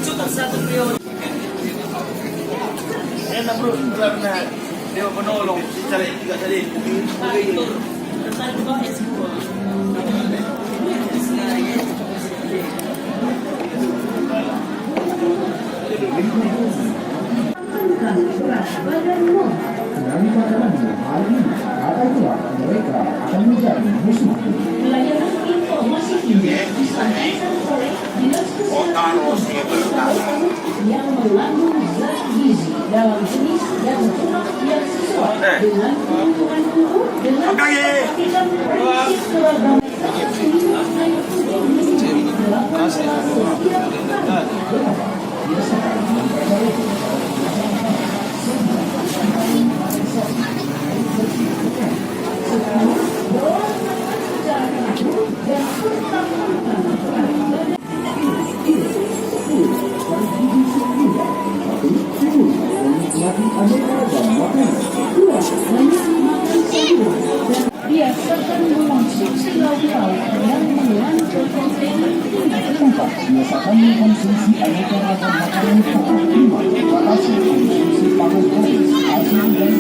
Cukup 1 periode. Enak bro, karena dia menolong secara juga tadi. Badanmu. Dari pasangannya hari ini, kata itulah mereka akan menjadi musuh. Pelayanan informasi ini disampaikan oleh Dinas Kesehatan yang mengandung zat gizi dalam jenis dan jumlah yang sesuai dengan kebutuhan tubuh dengan memperhatikan prinsip keragaman biasakan mengonsumsi lauk pauk yang mengandung protein tempat biasakan mengkonsumsi aneka ragam makanan pokok prima batasi konsumsi panas garis asin dan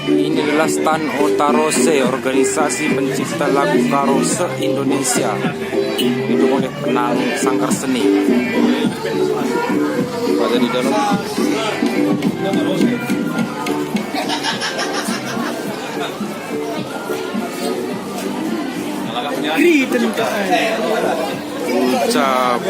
Ini adalah stand Otarose, organisasi pencipta lagu karo se-Indonesia, didukung oleh penang sanggar seni. Ada di dalam. Ucap.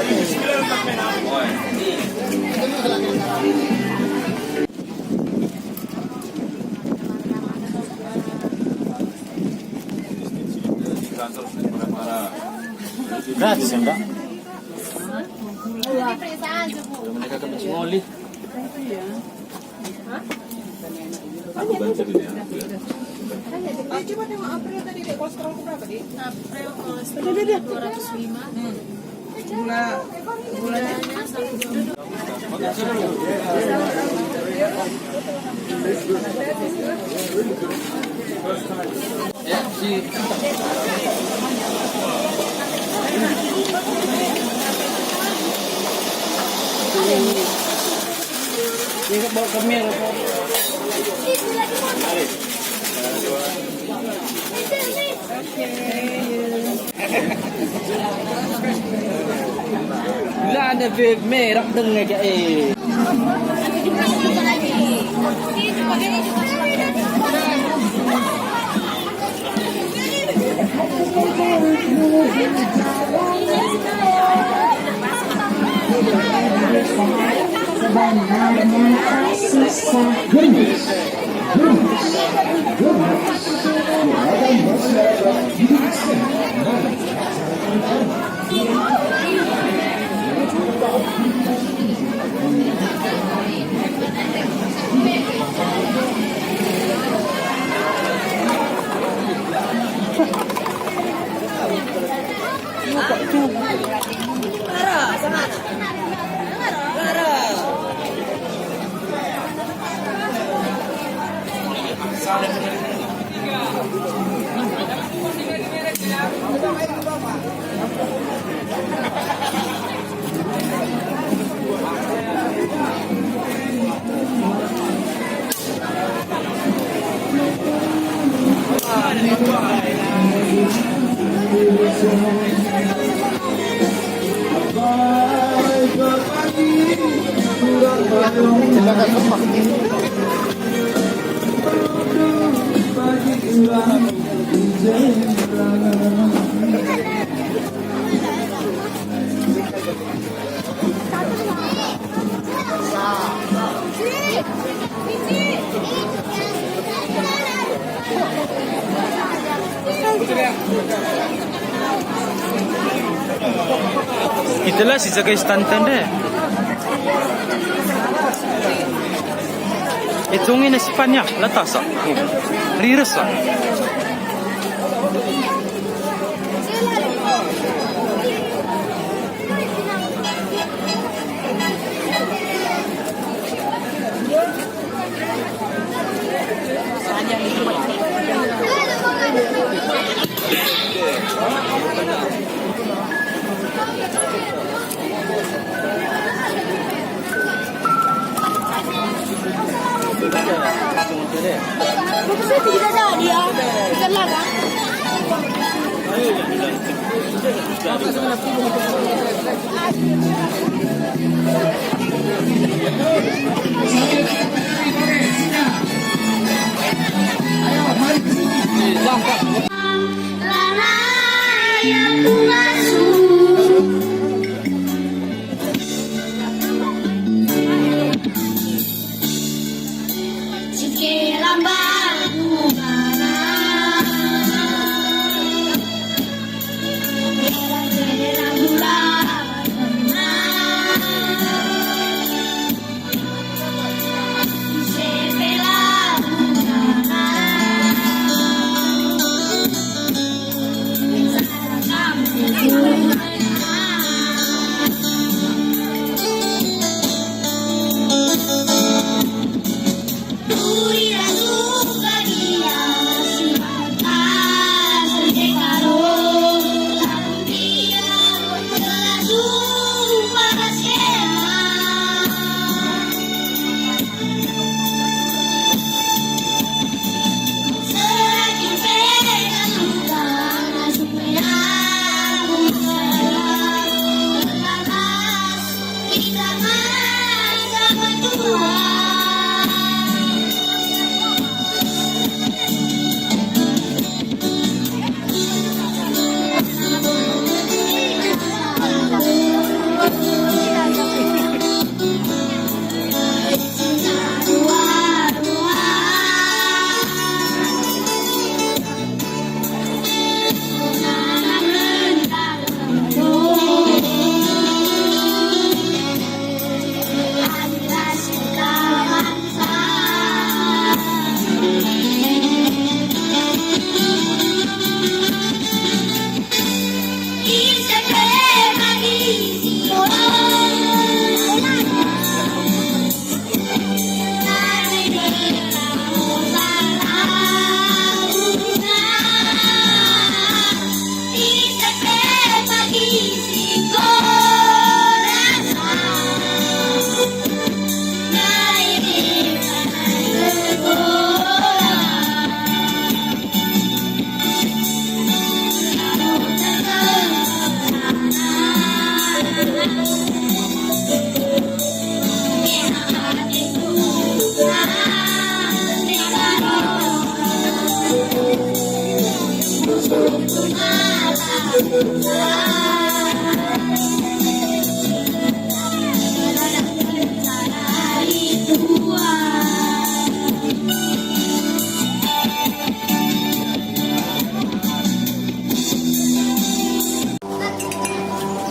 gratis ya enggak? Mereka kebenci ngoli. Aku baca ini ya. Coba tengok April tadi deh, kolesterol berapa deh? April kolesterol 205. Gulanya 1. Ya, si ini bawa kamera. Bila ada merah tengah ke sebenarnya susah gemes beragam masyarakat hidup sehat. Itulah si jaga stantan deh. Itungin na si Panya, latasa. Rirasa. Bagusnya tidak ada dia. Ikan laga.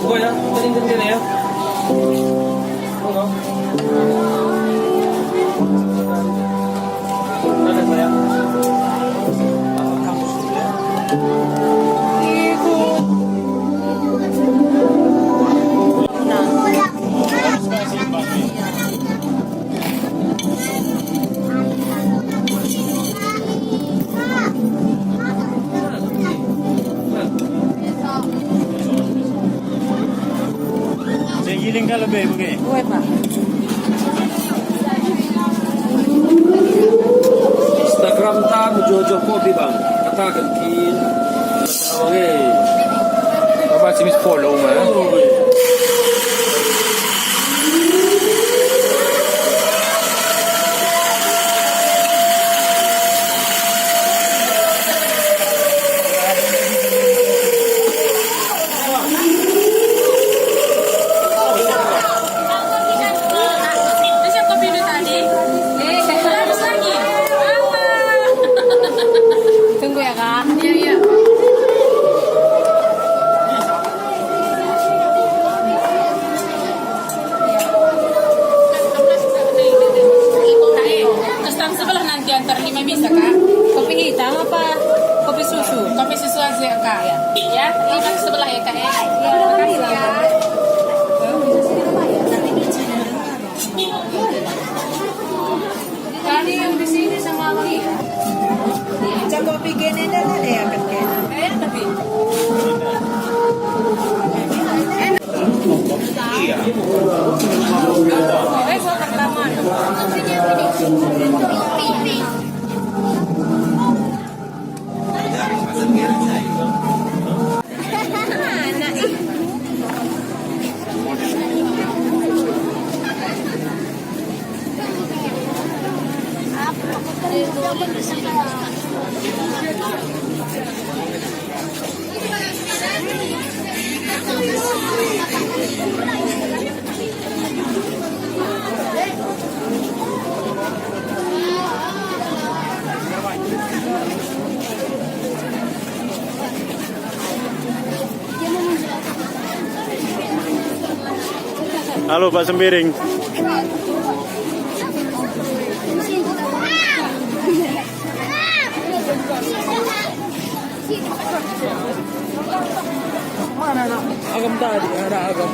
Boleh, tinggal ya. Ada saya. Giling ka lebih begini. Buat pak. Instagram ta Jojo Kopi bang. Katakan kin. Oke. Apa sih mis follow mah? Halo Pak Sembiring. Agam tadi, ada agam.